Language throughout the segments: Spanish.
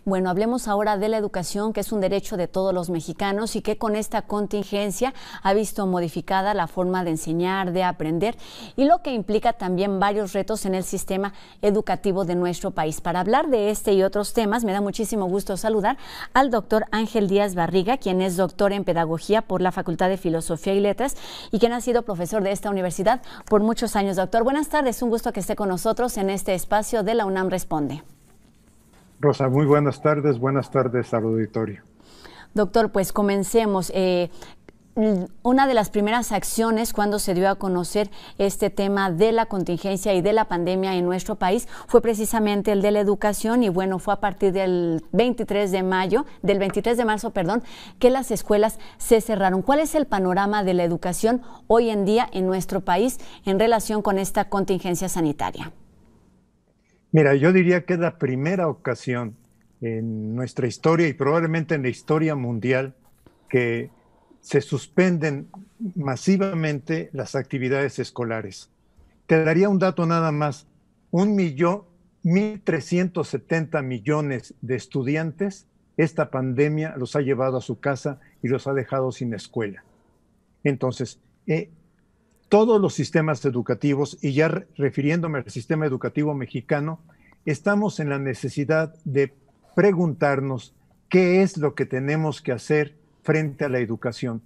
Bueno, hablemos ahora de la educación, que es un derecho de todos los mexicanos y que con esta contingencia ha visto modificada la forma de enseñar, de aprender y lo que implica también varios retos en el sistema educativo de nuestro país. Para hablar de este y otros temas, me da muchísimo gusto saludar al doctor Ángel Díaz Barriga, quien es doctor en Pedagogía por la Facultad de Filosofía y Letras y quien ha sido profesor de esta universidad por muchos años. Doctor, buenas tardes, un gusto que esté con nosotros en este espacio de la UNAM Responde. Rosa, muy buenas tardes al auditorio. Doctor, pues comencemos. Una de las primeras acciones cuando se dio a conocer este tema de la contingencia y de la pandemia en nuestro país fue precisamente el de la educación y bueno, fue a partir del 23 de marzo, que las escuelas se cerraron. ¿Cuál es el panorama de la educación hoy en día en nuestro país en relación con esta contingencia sanitaria? Mira, yo diría que es la primera ocasión en nuestra historia y probablemente en la historia mundial que se suspenden masivamente las actividades escolares. Te daría un dato nada más: 1.370 millones de estudiantes, esta pandemia los ha llevado a su casa y los ha dejado sin escuela. Entonces, todos los sistemas educativos, y ya refiriéndome al sistema educativo mexicano, estamos en la necesidad de preguntarnos qué es lo que tenemos que hacer frente a la educación.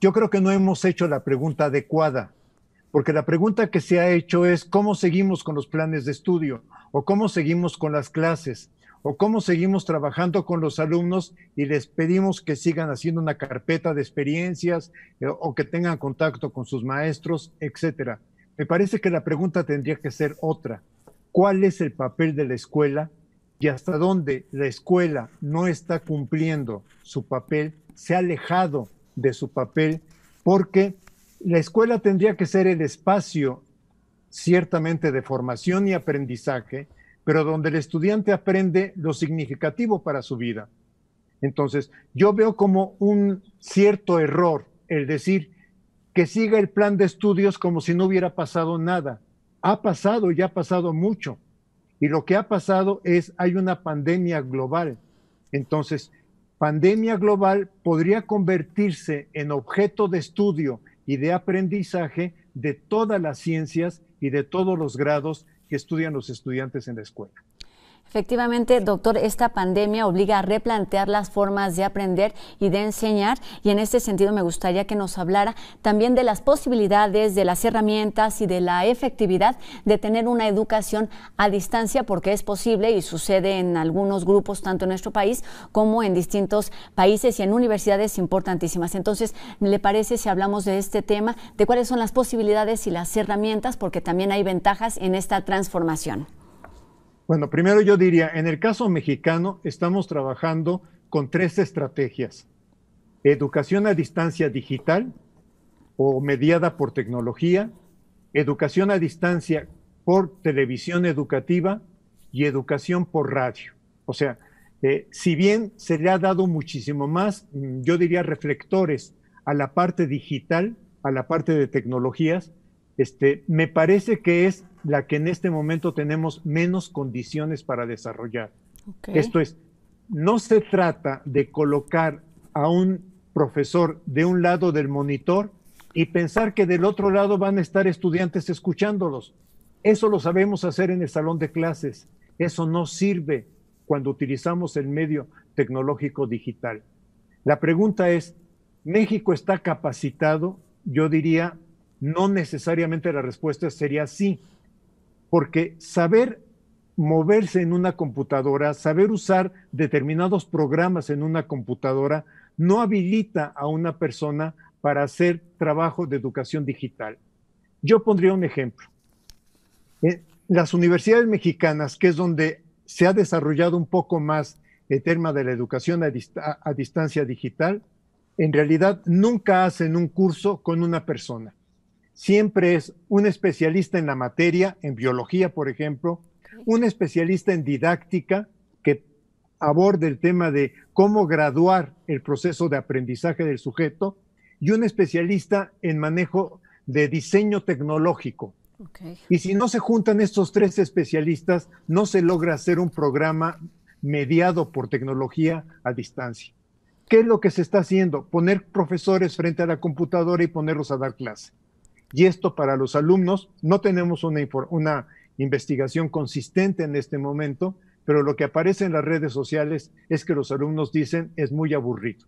Yo creo que no hemos hecho la pregunta adecuada, porque la pregunta que se ha hecho es cómo seguimos con los planes de estudio, o cómo seguimos con las clases, o cómo seguimos trabajando con los alumnos y les pedimos que sigan haciendo una carpeta de experiencias o que tengan contacto con sus maestros, etcétera. Me parece que la pregunta tendría que ser otra: ¿cuál es el papel de la escuela? Y hasta dónde la escuela no está cumpliendo su papel, se ha alejado de su papel, porque la escuela tendría que ser el espacio ciertamente de formación y aprendizaje, pero donde el estudiante aprende lo significativo para su vida. Entonces, yo veo como un cierto error el decir que siga el plan de estudios como si no hubiera pasado nada. Ha pasado y ha pasado mucho. Y lo que ha pasado es, hay una pandemia global. Entonces, pandemia global podría convertirse en objeto de estudio y de aprendizaje de todas las ciencias y de todos los grados que estudian los estudiantes en la escuela. Efectivamente, doctor, esta pandemia obliga a replantear las formas de aprender y de enseñar y en este sentido me gustaría que nos hablara también de las posibilidades, de las herramientas y de la efectividad de tener una educación a distancia, porque es posible y sucede en algunos grupos, tanto en nuestro país como en distintos países y en universidades importantísimas. Entonces, ¿le parece si hablamos de este tema, de cuáles son las posibilidades y las herramientas, porque también hay ventajas en esta transformación? Bueno, primero yo diría, en el caso mexicano estamos trabajando con 3 estrategias: educación a distancia digital o mediada por tecnología, educación a distancia por televisión educativa y educación por radio. O sea, si bien se le ha dado muchísimo más, yo diría, reflectores a la parte digital, a la parte de tecnologías, me parece que es la que en este momento tenemos menos condiciones para desarrollar. Okay. Esto es, no se trata de colocar a un profesor de un lado del monitor y pensar que del otro lado van a estar estudiantes escuchándolos. Eso lo sabemos hacer en el salón de clases. Eso no sirve cuando utilizamos el medio tecnológico digital. La pregunta es, ¿México está capacitado? Yo diría, no necesariamente la respuesta sería sí, porque saber moverse en una computadora, saber usar determinados programas en una computadora, no habilita a una persona para hacer trabajo de educación digital. Yo pondría un ejemplo. Las universidades mexicanas, que es donde se ha desarrollado un poco más el tema de la educación a distancia digital, en realidad nunca hacen un curso con una persona. Siempre es un especialista en la materia, en biología, por ejemplo, un especialista en didáctica que aborde el tema de cómo graduar el proceso de aprendizaje del sujeto y un especialista en manejo de diseño tecnológico. Okay. Y si no se juntan estos 3 especialistas, no se logra hacer un programa mediado por tecnología a distancia. ¿Qué es lo que se está haciendo? Poner profesores frente a la computadora y ponerlos a dar clase. Y esto para los alumnos, no tenemos una investigación consistente en este momento, pero lo que aparece en las redes sociales es que los alumnos dicen es muy aburrido.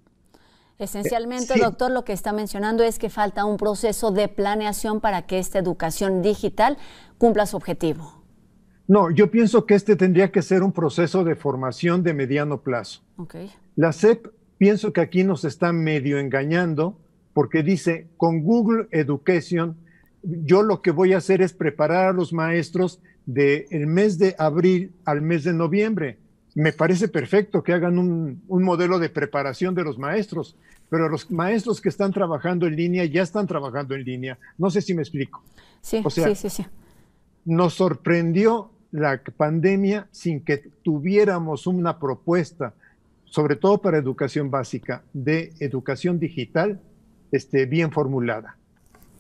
Esencialmente, Sí. doctor, lo que está mencionando es que falta un proceso de planeación para que esta educación digital cumpla su objetivo. No, yo pienso que este tendría que ser un proceso de formación de mediano plazo. Okay. La SEP, pienso que aquí nos está medio engañando porque dice, con Google Education, yo lo que voy a hacer es preparar a los maestros del mes de abril al mes de noviembre. Me parece perfecto que hagan un modelo de preparación de los maestros, pero los maestros que están trabajando en línea ya están trabajando en línea. No sé si me explico. Sí, O sea, sí. nos sorprendió la pandemia sin que tuviéramos una propuesta, sobre todo para educación básica, de educación digital bien formulada.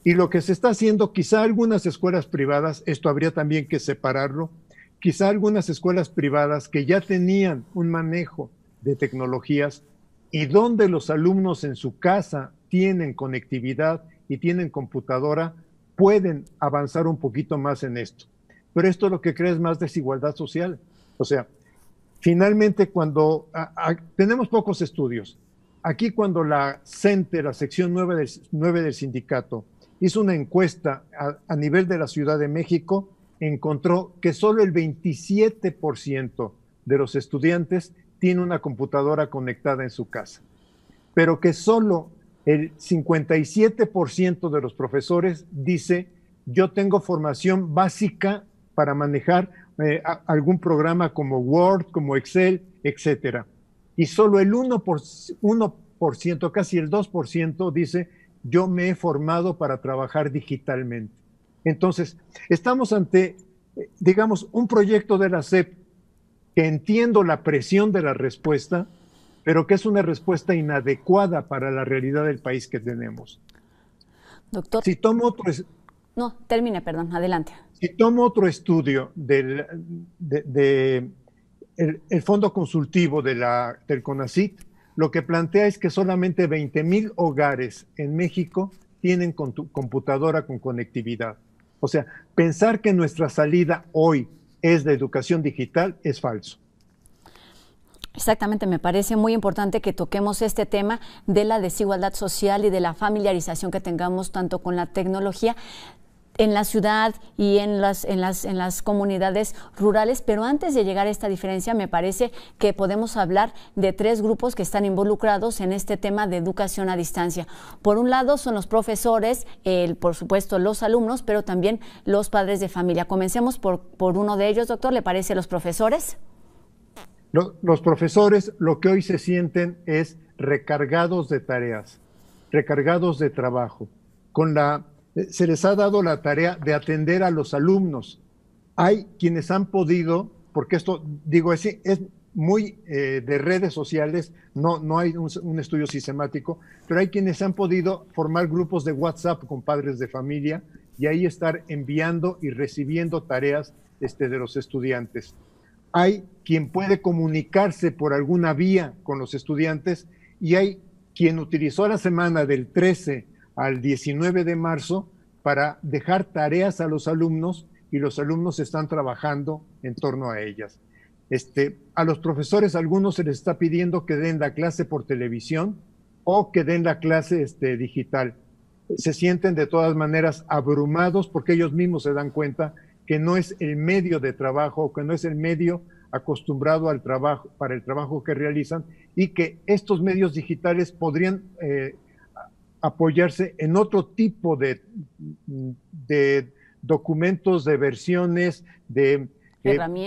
Y lo que se está haciendo, quizá algunas escuelas privadas, esto habría también que separarlo, quizá algunas escuelas privadas que ya tenían un manejo de tecnologías y donde los alumnos en su casa tienen conectividad y tienen computadora, pueden avanzar un poquito más en esto. Pero esto lo que crea es más desigualdad social. O sea, finalmente cuando tenemos pocos estudios, aquí cuando la CENTE, la sección 9 del sindicato, hizo una encuesta a nivel de la Ciudad de México, encontró que solo el 27% de los estudiantes tiene una computadora conectada en su casa, pero que solo el 57% de los profesores dice, yo tengo formación básica para manejar algún programa como Word, como Excel, etcétera. Y solo el 1%, casi el 2% dice, yo me he formado para trabajar digitalmente. Entonces, estamos ante, digamos, un proyecto de la SEP que entiendo la presión de la respuesta, pero que es una respuesta inadecuada para la realidad del país que tenemos. Doctor. Si tomo otro, no, termine, perdón, adelante. Si tomo otro estudio del el Fondo Consultivo del CONACYT, lo que plantea es que solamente 20,000 hogares en México tienen computadora con conectividad. O sea, pensar que nuestra salida hoy es la educación digital es falso. Exactamente, me parece muy importante que toquemos este tema de la desigualdad social y de la familiarización que tengamos tanto con la tecnología en la ciudad y en las comunidades rurales, pero antes de llegar a esta diferencia me parece que podemos hablar de tres grupos que están involucrados en este tema de educación a distancia. Por un lado son los profesores, por supuesto los alumnos, pero también los padres de familia. Comencemos por uno de ellos, doctor, ¿le parece los profesores? Los profesores lo que hoy se sienten es recargados de tareas, recargados de trabajo, se les ha dado la tarea de atender a los alumnos. Hay quienes han podido, porque esto, digo, es muy de redes sociales, no hay un estudio sistemático, pero hay quienes han podido formar grupos de WhatsApp con padres de familia y ahí estar enviando y recibiendo tareas de los estudiantes. Hay quien puede comunicarse por alguna vía con los estudiantes y hay quien utilizó la semana del 13 al 19 de marzo para dejar tareas a los alumnos y los alumnos están trabajando en torno a ellas. A los profesores, algunos se les está pidiendo que den la clase por televisión o que den la clase digital. Se sienten de todas maneras abrumados porque ellos mismos se dan cuenta que no es el medio de trabajo, que no es el medio acostumbrado al trabajo, para el trabajo que realizan y que estos medios digitales podrían apoyarse en otro tipo de documentos, de versiones, de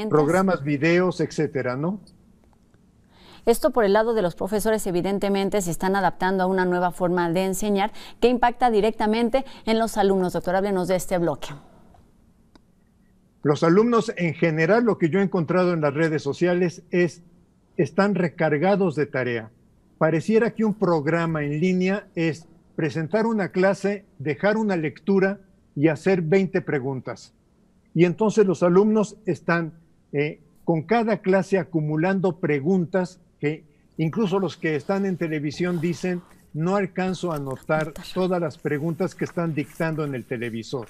programas, videos, etcétera, ¿no? Esto por el lado de los profesores, evidentemente se están adaptando a una nueva forma de enseñar que impacta directamente en los alumnos. Doctor, háblenos de este bloque. Los alumnos en general, lo que yo he encontrado en las redes sociales están recargados de tarea. Pareciera que un programa en línea es presentar una clase, dejar una lectura y hacer 20 preguntas. Y entonces los alumnos están con cada clase acumulando preguntas que incluso los que están en televisión dicen, no alcanzo a anotar todas las preguntas que están dictando en el televisor.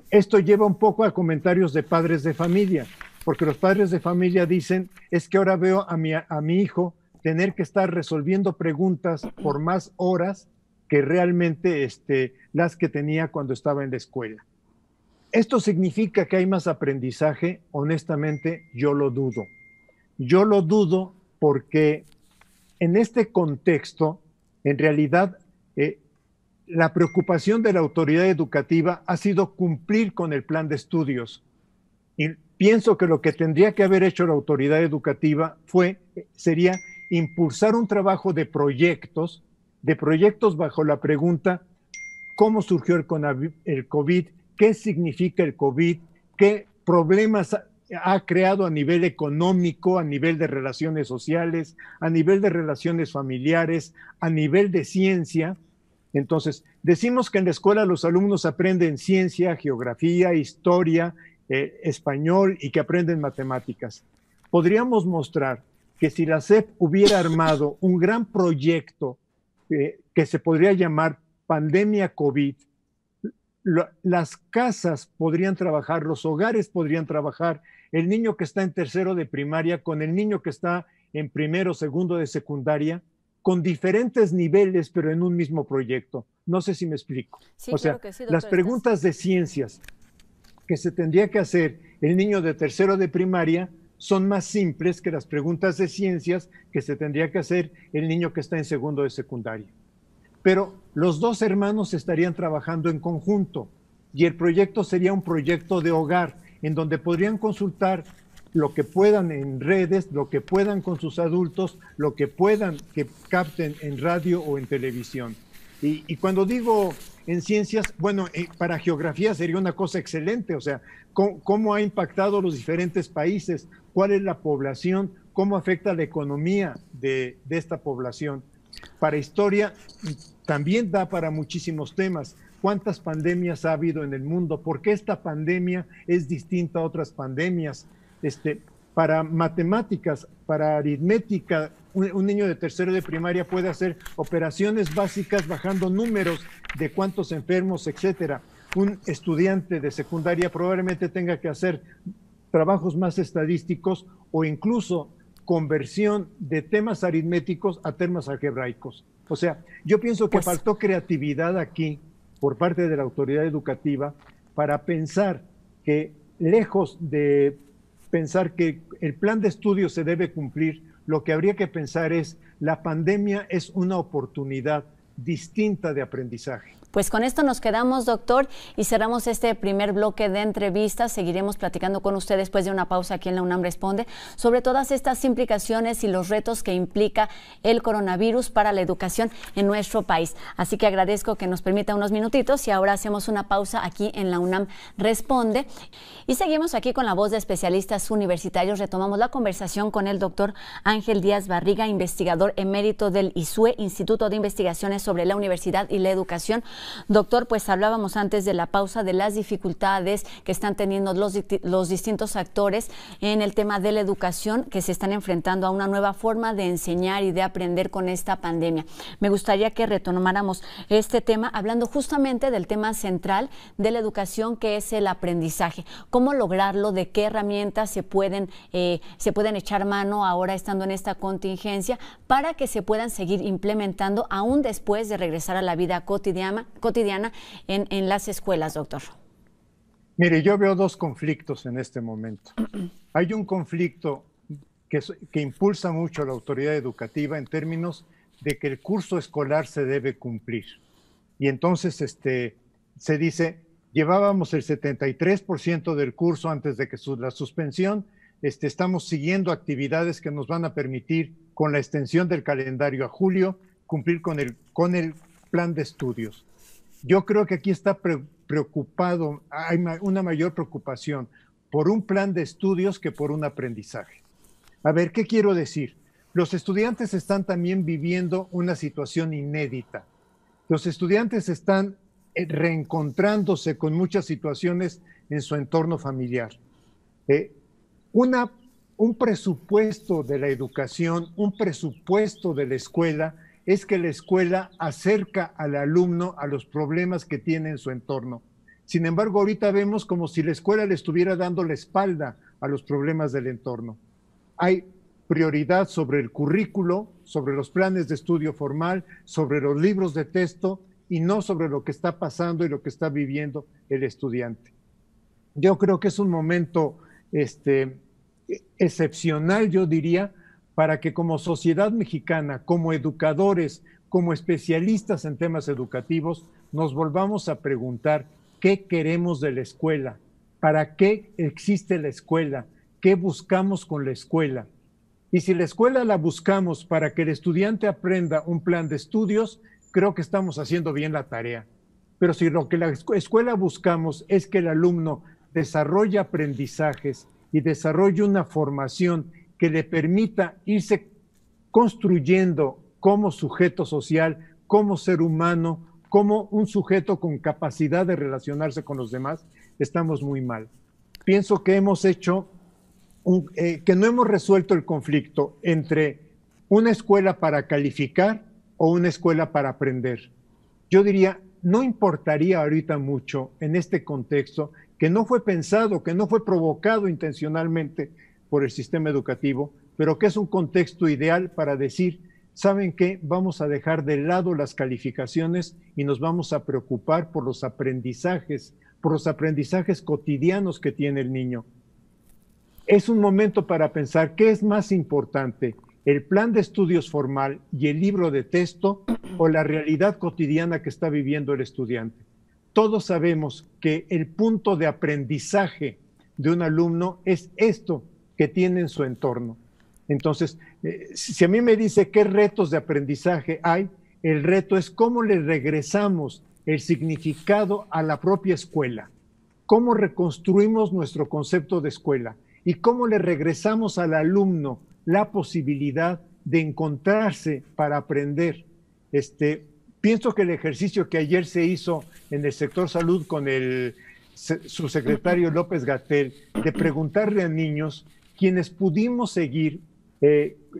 Esto lleva un poco a comentarios de padres de familia, porque los padres de familia dicen, es que ahora veo a mi hijo tener que estar resolviendo preguntas por más horas que realmente las que tenía cuando estaba en la escuela. ¿Esto significa que hay más aprendizaje? Honestamente, yo lo dudo. Yo lo dudo porque en este contexto, en realidad, la preocupación de la autoridad educativa ha sido cumplir con el plan de estudios. Y pienso que lo que tendría que haber hecho la autoridad educativa sería impulsar un trabajo de proyectos bajo la pregunta, ¿cómo surgió el COVID? ¿Qué significa el COVID? ¿Qué problemas ha creado a nivel económico, a nivel de relaciones sociales, a nivel de relaciones familiares, a nivel de ciencia? Entonces, decimos que en la escuela los alumnos aprenden ciencia, geografía, historia, español y que aprenden matemáticas. Podríamos mostrar que si la SEP hubiera armado un gran proyecto que se podría llamar pandemia COVID, las casas podrían trabajar, los hogares podrían trabajar, el niño que está en tercero de primaria con el niño que está en primero, segundo de secundaria, con diferentes niveles, pero en un mismo proyecto. No sé si me explico. Sí, o sea, claro que sí, doctor, las preguntas de ciencias que se tendría que hacer el niño de tercero de primaria son más simples que las preguntas de ciencias que se tendría que hacer el niño que está en segundo de secundaria. Pero los dos hermanos estarían trabajando en conjunto y el proyecto sería un proyecto de hogar en donde podrían consultar lo que puedan en redes, lo que puedan con sus adultos, lo que puedan que capten en radio o en televisión. Y cuando digo en ciencias, bueno, para geografía sería una cosa excelente, o sea, cómo ha impactado los diferentes países, cuál es la población, cómo afecta la economía de esta población. Para historia también da para muchísimos temas. ¿Cuántas pandemias ha habido en el mundo? ¿Por qué esta pandemia es distinta a otras pandemias? Para matemáticas, para aritmética, un niño de tercero de primaria puede hacer operaciones básicas bajando números de cuántos enfermos, etcétera. Un estudiante de secundaria probablemente tenga que hacer trabajos más estadísticos o incluso conversión de temas aritméticos a temas algebraicos. O sea, yo pienso que faltó creatividad aquí por parte de la autoridad educativa para pensar que, lejos de pensar que el plan de estudio se debe cumplir, lo que habría que pensar es, la pandemia es una oportunidad distinta de aprendizaje. Pues con esto nos quedamos, doctor, y cerramos este primer bloque de entrevistas. Seguiremos platicando con usted después de una pausa aquí en la UNAM Responde sobre todas estas implicaciones y los retos que implica el coronavirus para la educación en nuestro país. Así que agradezco que nos permita unos minutitos y ahora hacemos una pausa aquí en la UNAM Responde. Y seguimos aquí con la voz de especialistas universitarios. Retomamos la conversación con el doctor Ángel Díaz Barriga, investigador emérito del ISUE, Instituto de Investigaciones sobre la Universidad y la Educación. Doctor, pues hablábamos antes de la pausa de las dificultades que están teniendo los distintos actores en el tema de la educación, que se están enfrentando a una nueva forma de enseñar y de aprender con esta pandemia. Me gustaría que retomáramos este tema hablando justamente del tema central de la educación, que es el aprendizaje. ¿Cómo lograrlo? ¿De qué herramientas se pueden echar mano ahora estando en esta contingencia para que se puedan seguir implementando aún después de regresar a la vida cotidiana en las escuelas, doctor? Mire, yo veo dos conflictos en este momento. Hay un conflicto que impulsa mucho a la autoridad educativa en términos de que el curso escolar se debe cumplir. Y entonces se dice, llevábamos el 73% del curso antes de que la suspensión, estamos siguiendo actividades que nos van a permitir, con la extensión del calendario a julio, cumplir con el plan de estudios. Yo creo que aquí está preocupado, hay una mayor preocupación por un plan de estudios que por un aprendizaje. A ver, ¿qué quiero decir? Los estudiantes están también viviendo una situación inédita. Los estudiantes están reencontrándose con muchas situaciones en su entorno familiar. una, un presupuesto de la educación, un presupuesto de la escuela, es que la escuela acerca al alumno a los problemas que tiene en su entorno. Sin embargo, ahorita vemos como si la escuela le estuviera dando la espalda a los problemas del entorno. Hay prioridad sobre el currículo, sobre los planes de estudio formal, sobre los libros de texto y no sobre lo que está pasando y lo que está viviendo el estudiante. Yo creo que es un momento excepcional, yo diría, para que como sociedad mexicana, como educadores, como especialistas en temas educativos, nos volvamos a preguntar qué queremos de la escuela, para qué existe la escuela, qué buscamos con la escuela. Y si la escuela la buscamos para que el estudiante aprenda un plan de estudios, creo que estamos haciendo bien la tarea. Pero si lo que la escuela buscamos es que el alumno desarrolle aprendizajes y desarrolle una formación que le permita irse construyendo como sujeto social, como ser humano, como un sujeto con capacidad de relacionarse con los demás, estamos muy mal. Pienso que hemos hecho, que no hemos resuelto el conflicto entre una escuela para calificar o una escuela para aprender. Yo diría, no importaría ahorita mucho en este contexto que no fue pensado, que no fue provocado intencionalmente por el sistema educativo, pero que es un contexto ideal para decir, ¿saben qué? Vamos a dejar de lado las calificaciones y nos vamos a preocupar por los aprendizajes cotidianos que tiene el niño. Es un momento para pensar qué es más importante, el plan de estudios formal y el libro de texto o la realidad cotidiana que está viviendo el estudiante. Todos sabemos que el punto de aprendizaje de un alumno es esto que tiene en su entorno. Entonces, si a mí me dice qué retos de aprendizaje hay, el reto es cómo le regresamos el significado a la propia escuela, cómo reconstruimos nuestro concepto de escuela y cómo le regresamos al alumno la posibilidad de encontrarse para aprender. Pienso que el ejercicio que ayer se hizo en el sector salud con el subsecretario López-Gatell, de preguntarle a niños, quienes pudimos seguir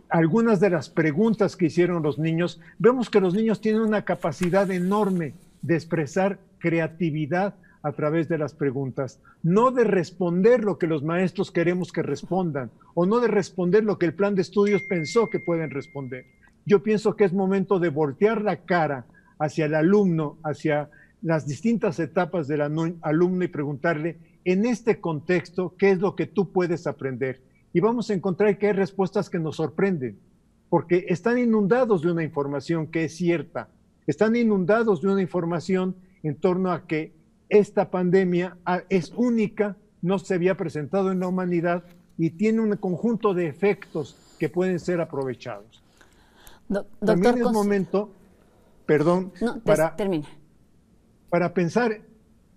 algunas de las preguntas que hicieron los niños, vemos que los niños tienen una capacidad enorme de expresar creatividad a través de las preguntas, no de responder lo que los maestros queremos que respondan, o no de responder lo que el plan de estudios pensó que pueden responder. Yo pienso que es momento de voltear la cara hacia el alumno, hacia las distintas etapas del alumno y preguntarle, en este contexto, ¿qué es lo que tú puedes aprender? Y vamos a encontrar que hay respuestas que nos sorprenden, porque están inundados de una información que es cierta, están inundados de una información en torno a que esta pandemia es única, no se había presentado en la humanidad y tiene un conjunto de efectos que pueden ser aprovechados. También es momento, perdón, para pensar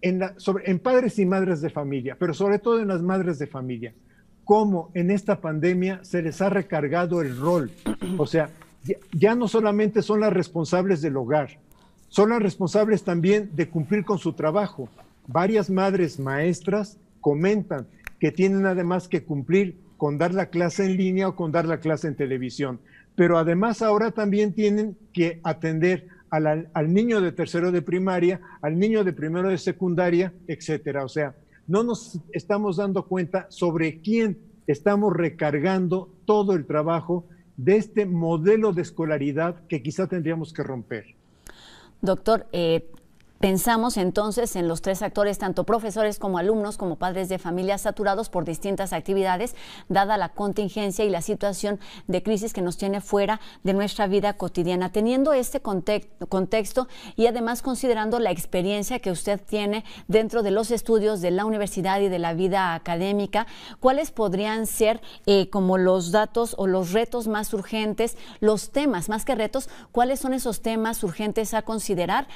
en padres y madres de familia, pero sobre todo en las madres de familia, cómo en esta pandemia se les ha recargado el rol. O sea, ya no solamente son las responsables del hogar, son las responsables también de cumplir con su trabajo. Varias madres maestras comentan que tienen además que cumplir con dar la clase en línea o con dar la clase en televisión, pero además ahora también tienen que atender al niño de tercero de primaria, al niño de primero de secundaria, etcétera. O sea, no nos estamos dando cuenta sobre quién estamos recargando todo el trabajo de este modelo de escolaridad que quizá tendríamos que romper. Doctor, pensamos entonces en los tres actores, tanto profesores como alumnos, como padres de familia, saturados por distintas actividades, dada la contingencia y la situación de crisis que nos tiene fuera de nuestra vida cotidiana. Teniendo este contexto y además considerando la experiencia que usted tiene dentro de los estudios de la universidad y de la vida académica, ¿cuáles podrían ser como los datos o los retos más urgentes, los temas, más que retos, cuáles son esos temas urgentes a considerar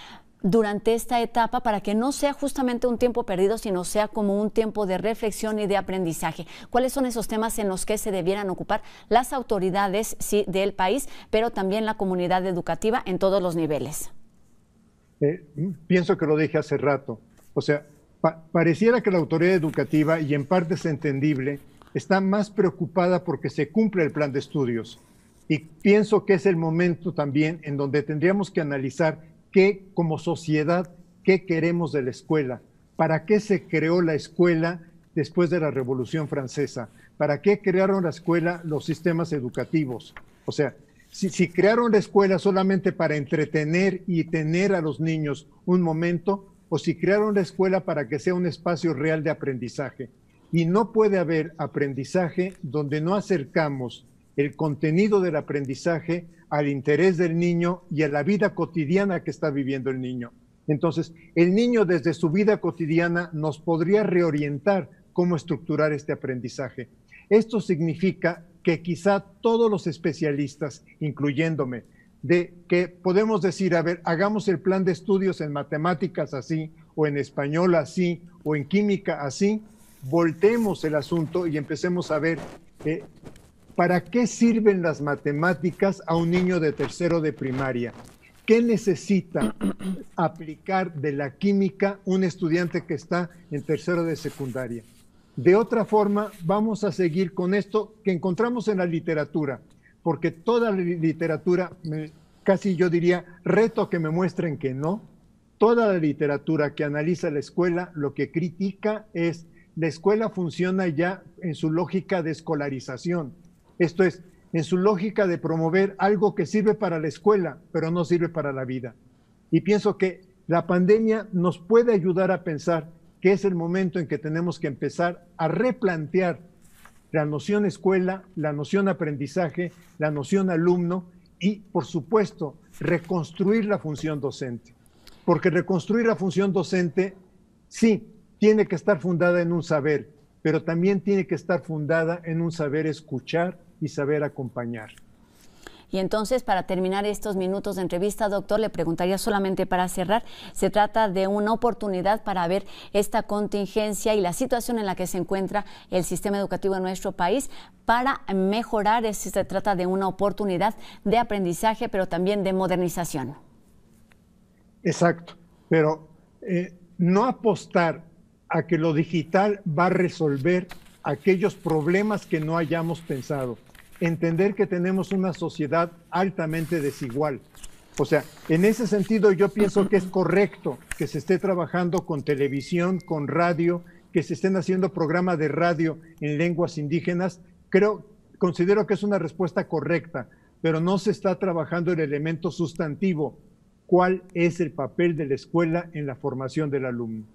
durante esta etapa para que no sea justamente un tiempo perdido, sino sea como un tiempo de reflexión y de aprendizaje? ¿Cuáles son esos temas en los que se debieran ocupar las autoridades, sí, del país, pero también la comunidad educativa en todos los niveles? Pienso que lo dije hace rato. O sea, pareciera que la autoridad educativa, y en parte es entendible, está más preocupada porque se cumple el plan de estudios. Y pienso que es el momento también en donde tendríamos que analizar qué, como sociedad, qué queremos de la escuela, para qué se creó la escuela después de la Revolución Francesa, para qué crearon la escuela los sistemas educativos. O sea, si crearon la escuela solamente para entretener y tener a los niños un momento, o si crearon la escuela para que sea un espacio real de aprendizaje. Y no puede haber aprendizaje donde no acercamos el contenido del aprendizaje al interés del niño y a la vida cotidiana que está viviendo el niño. Entonces, el niño desde su vida cotidiana nos podría reorientar cómo estructurar este aprendizaje. Esto significa que quizá todos los especialistas, incluyéndome, de que podemos decir, a ver, hagamos el plan de estudios en matemáticas así, o en español así, o en química así, volteemos el asunto y empecemos a ver ¿para qué sirven las matemáticas a un niño de tercero de primaria? ¿Qué necesita aplicar de la química un estudiante que está en tercero de secundaria? De otra forma, vamos a seguir con esto que encontramos en la literatura, porque toda la literatura, casi yo diría, reto que me muestren que no, toda la literatura que analiza la escuela, lo que critica es la escuela funciona ya en su lógica de escolarización. Esto es, en su lógica de promover algo que sirve para la escuela, pero no sirve para la vida. Y pienso que la pandemia nos puede ayudar a pensar que es el momento en que tenemos que empezar a replantear la noción escuela, la noción aprendizaje, la noción alumno y, por supuesto, reconstruir la función docente. Porque reconstruir la función docente, sí, tiene que estar fundada en un saber, pero también tiene que estar fundada en un saber escuchar y saber acompañar. Y entonces, para terminar estos minutos de entrevista, doctor, le preguntaría solamente para cerrar, se trata de una oportunidad para ver esta contingencia y la situación en la que se encuentra el sistema educativo en nuestro país para mejorar. Se trata de una oportunidad de aprendizaje, pero también de modernización. Exacto, pero no apostar a que lo digital va a resolver aquellos problemas que no hayamos pensado. Entender que tenemos una sociedad altamente desigual. O sea, en ese sentido yo pienso que es correcto que se esté trabajando con televisión, con radio, que se estén haciendo programas de radio en lenguas indígenas. Considero que es una respuesta correcta, pero no se está trabajando el elemento sustantivo. ¿Cuál es el papel de la escuela en la formación del alumno?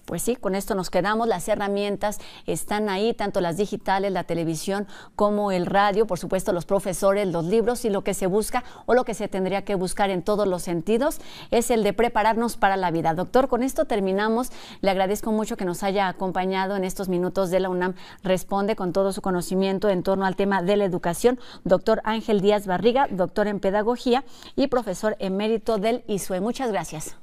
Pues sí, con esto nos quedamos. Las herramientas están ahí, tanto las digitales, la televisión, como el radio, por supuesto los profesores, los libros, y lo que se busca o lo que se tendría que buscar en todos los sentidos es el de prepararnos para la vida. Doctor, con esto terminamos. Le agradezco mucho que nos haya acompañado en estos minutos de la UNAM Responde con todo su conocimiento en torno al tema de la educación. Doctor Ángel Díaz Barriga, doctor en pedagogía y profesor emérito del ISUE. Muchas gracias.